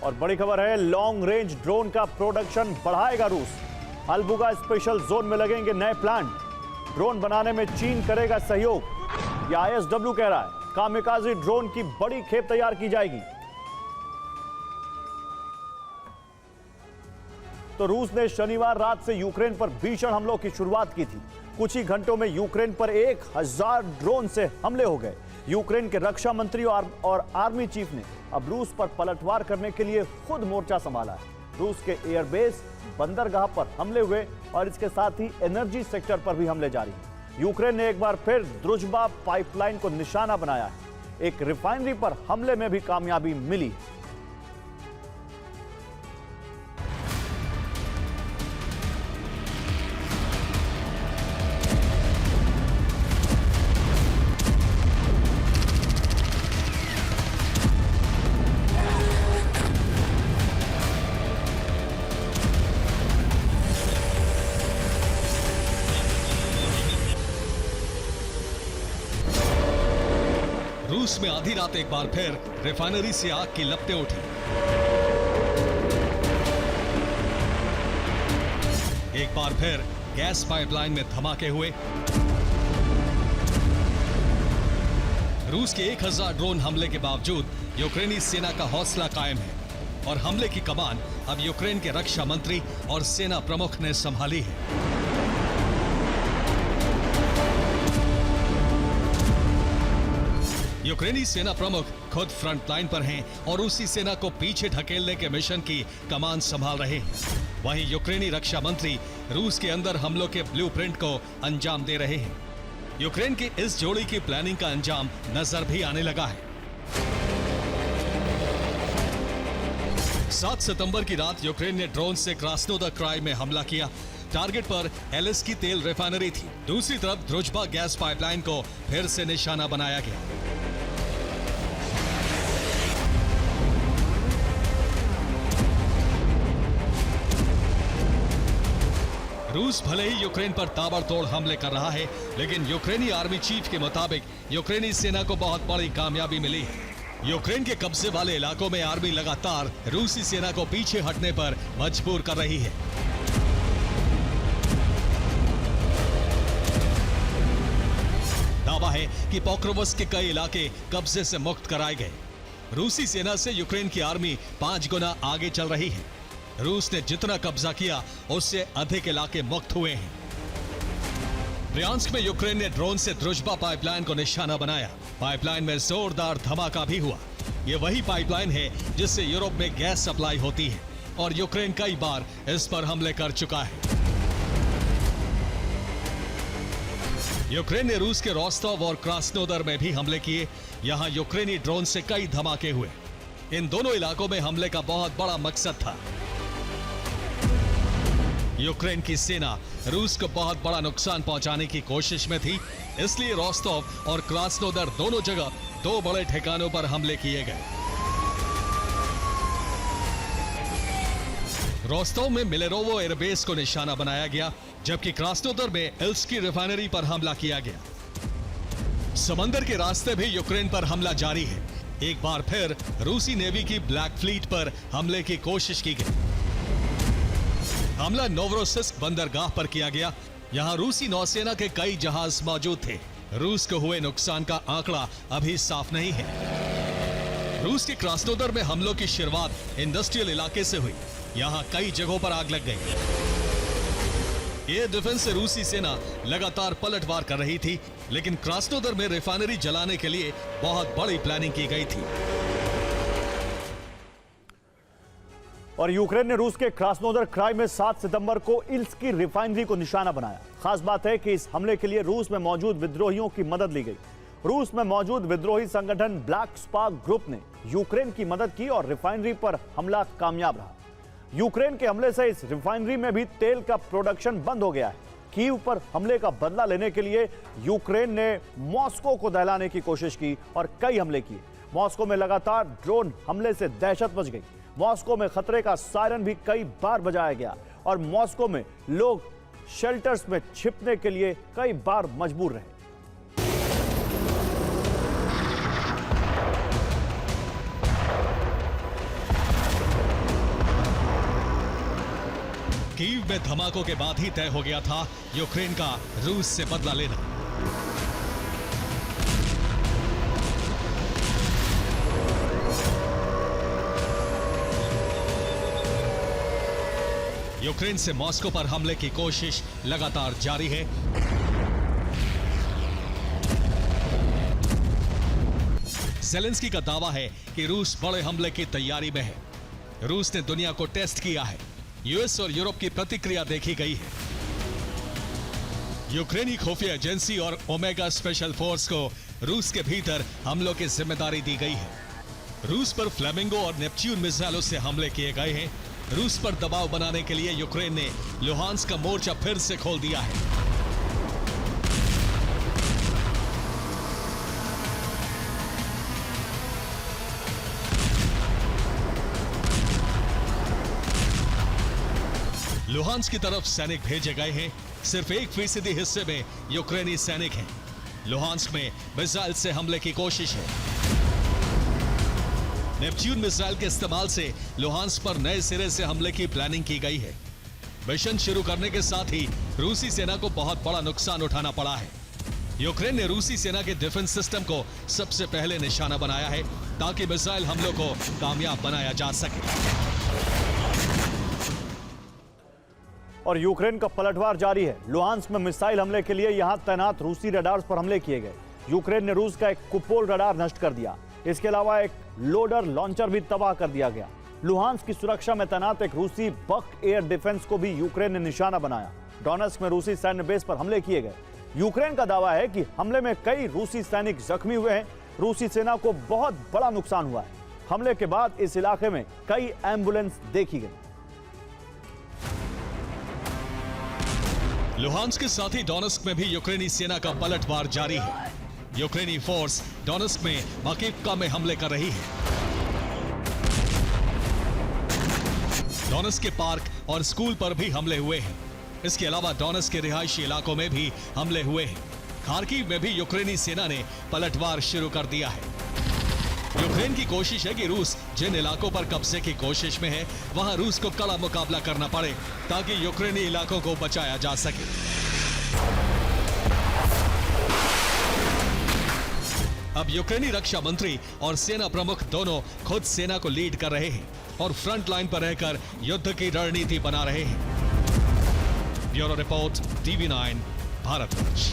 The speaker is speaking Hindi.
और बड़ी खबर है, लॉन्ग रेंज ड्रोन का प्रोडक्शन बढ़ाएगा रूस। अलबुगा स्पेशल जोन में लगेंगे नए प्लांट। ड्रोन बनाने में चीन करेगा सहयोग, यह ISW कह रहा है। कामिकाज़ी ड्रोन की बड़ी खेप तैयार की जाएगी। तो रूस ने शनिवार रात से यूक्रेन पर भीषण हमलों की शुरुआत की थी। कुछ ही घंटों में यूक्रेन पर 1000 ड्रोन से हमले हो गए। यूक्रेन के रक्षा मंत्री और आर्मी चीफ ने अब रूस पर पलटवार करने के लिए खुद मोर्चा संभाला है। रूस के एयरबेस, बंदरगाह पर हमले हुए और इसके साथ ही एनर्जी सेक्टर पर भी हमले जारी हैं। यूक्रेन ने एक बार फिर द्रुजबा पाइपलाइन को निशाना बनाया है। एक रिफाइनरी पर हमले में भी कामयाबी मिली। रूस में आधी रात एक बार फिर रिफाइनरी से आग की लपटें उठी। एक बार फिर गैस पाइपलाइन में धमाके हुए। रूस के 1000 ड्रोन हमले के बावजूद यूक्रेनी सेना का हौसला कायम है और हमले की कमान अब यूक्रेन के रक्षा मंत्री और सेना प्रमुख ने संभाली है। यूक्रेनी सेना प्रमुख खुद फ्रंट लाइन पर हैं और उसी सेना को पीछे ढकेलने के मिशन की कमान संभाल रहे हैं। वहीं यूक्रेनी रक्षा मंत्री रूस के अंदर हमलों के ब्लूप्रिंट को अंजाम दे रहे हैं। यूक्रेन की इस जोड़ी की प्लानिंग का अंजाम नजर भी आने लगा है। 7 सितंबर की रात यूक्रेन ने ड्रोन से क्रास्नोदर क्राई में हमला किया। टारगेट पर LS की तेल रिफाइनरी थी। दूसरी तरफ द्रुजबा गैस पाइपलाइन को फिर से निशाना बनाया गया। रूस भले ही यूक्रेन पर ताबड़तोड़ हमले कर रहा है, लेकिन यूक्रेनी आर्मी चीफ के मुताबिक यूक्रेनी सेना को बहुत बड़ी कामयाबी मिली है। यूक्रेन के कब्जे वाले इलाकों में आर्मी लगातार रूसी सेना को पीछे हटने पर मजबूर कर रही है। दावा है कि पोक्रोवस्क के कई इलाके कब्जे से मुक्त कराए गए। रूसी सेना से यूक्रेन की आर्मी 5 गुना आगे चल रही है। रूस ने जितना कब्जा किया उससे अधिक इलाके मुक्त हुए हैं। ब्रियांस्क में यूक्रेन ने ड्रोन से द्रुजबा पाइपलाइन को निशाना बनाया। पाइपलाइन में जोरदार धमाका भी हुआ। यह वही पाइपलाइन है जिससे यूरोप में गैस सप्लाई होती है और यूक्रेन कई बार इस पर हमले कर चुका है। यूक्रेन ने रूस के रोस्टोव और क्रास्नोदर में भी हमले किए। यहां यूक्रेनी ड्रोन से कई धमाके हुए। इन दोनों इलाकों में हमले का बहुत बड़ा मकसद था। यूक्रेन की सेना रूस को बहुत बड़ा नुकसान पहुंचाने की कोशिश में थी, इसलिए रोस्टोव और क्रास्नोदर दोनों जगह 2 बड़े ठिकानों पर हमले किए गए। रोस्टोव में मिलेरोवो एयरबेस को निशाना बनाया गया, जबकि क्रास्नोदर में एल्स्की रिफाइनरी पर हमला किया गया। समंदर के रास्ते भी यूक्रेन पर हमला जारी है। एक बार फिर रूसी नेवी की ब्लैक फ्लीट पर हमले की कोशिश की गई। हमला नोवरोसिस्क बंदरगाह पर किया गया। यहां रूसी नौसेना के कई जहाज मौजूद थे। रूस को हुए नुकसान का आंकड़ा अभी साफ नहीं है। रूस के क्रास्नोदर में हमलों की शुरुआत इंडस्ट्रियल इलाके से हुई। यहां कई जगहों पर आग लग गई। एयर डिफेंस से रूसी सेना लगातार पलटवार कर रही थी, लेकिन क्रास्नोदर में रिफाइनरी जलाने के लिए बहुत बड़ी प्लानिंग की गई थी। और यूक्रेन ने रूस के क्रास्नोदर क्राई में 7 सितंबर को इल्स्की रिफाइनरी को निशाना बनाया। खास बात है कि इस हमले के लिए रूस में मौजूद विद्रोहियों की मदद ली गई। रूस में मौजूद विद्रोही संगठन ब्लैक स्पार्क ग्रुप ने यूक्रेन की मदद की और रिफाइनरी पर हमला कामयाब रहा। यूक्रेन के हमले से इस रिफाइनरी में भी तेल का प्रोडक्शन बंद हो गया है। कीव पर हमले का बदला लेने के लिए यूक्रेन ने मॉस्को को दहलाने की कोशिश की और कई हमले किए। मॉस्को में लगातार ड्रोन हमले से दहशत मच गई। मॉस्को में खतरे का सायरन भी कई बार बजाया गया और मॉस्को में लोग शेल्टर्स में छिपने के लिए कई बार मजबूर रहे। कीव में धमाकों के बाद ही तय हो गया था यूक्रेन का रूस से बदला लेना। यूक्रेन से मॉस्को पर हमले की कोशिश लगातार जारी है। ज़ेलेंस्की का दावा है कि रूस बड़े हमले की तैयारी में है। रूस ने दुनिया को टेस्ट किया है। यूएस और यूरोप की प्रतिक्रिया देखी गई है। यूक्रेनी खुफिया एजेंसी और ओमेगा स्पेशल फोर्स को रूस के भीतर हमलों की जिम्मेदारी दी गई है। रूस पर फ्लेमिंगो और नेपच्यून मिसाइलों से हमले किए गए हैं। रूस पर दबाव बनाने के लिए यूक्रेन ने लुहांस्क का मोर्चा फिर से खोल दिया है। लुहांस्क की तरफ सैनिक भेजे गए हैं। सिर्फ 1% हिस्से में यूक्रेनी सैनिक हैं। लुहांस्क में मिसाइल से हमले की कोशिश है। नेपच्यून मिसाइल के इस्तेमाल से लुहांस्क पर नए सिरे से हमले की प्लानिंग की गई है। मिशन शुरू करने के साथ ही रूसी सेना को बहुत बड़ा नुकसान उठाना पड़ा है। यूक्रेन ने रूसी सेना के डिफेंस सिस्टम को सबसे पहले निशाना बनाया है ताकि मिसाइल हमलों को कामयाब बनाया जा सके। और यूक्रेन का पलटवार जारी है। लुहांस्क में मिसाइल हमले के लिए यहां तैनात रूसी रडार्स पर हमले किए गए। यूक्रेन ने रूस का एक कुपोल रडार नष्ट कर दिया। इसके अलावा एक लोडर लॉन्चर भी तबाह कर दिया गया। लुहांस्क की सुरक्षा में तैनात एक रूसी बक एयर डिफेंस को भी यूक्रेन ने निशाना बनाया। डोनेट्स्क में रूसी सैन्य बेस पर हमले किए गए। यूक्रेन का दावा है कि हमले में कई रूसी सैनिक जख्मी हुए हैं। रूसी सेना को बहुत बड़ा नुकसान हुआ है। हमले के बाद इस इलाके में कई एम्बुलेंस देखी गई। लुहांस्क के साथ ही डोनेट्स्क में भी यूक्रेनी सेना का पलटवार जारी है। यूक्रेनी फोर्स डोनेट्स्क में मकीवका में हमले कर रही है। डोनेट्स्क के पार्क और स्कूल पर भी हमले हुए हैं। इसके अलावा डोनेट्स्क के रिहायशी इलाकों में भी हमले हुए हैं। खार्किव में भी यूक्रेनी सेना ने पलटवार शुरू कर दिया है। यूक्रेन की कोशिश है कि रूस जिन इलाकों पर कब्जे की कोशिश में है वहां रूस को कड़ा मुकाबला करना पड़े ताकि यूक्रेनी इलाकों को बचाया जा सके। अब यूक्रेनी रक्षा मंत्री और सेना प्रमुख दोनों खुद सेना को लीड कर रहे हैं और फ्रंट लाइन पर रहकर युद्ध की रणनीति बना रहे हैं। Bureau report, TV9, Bharatvarsh.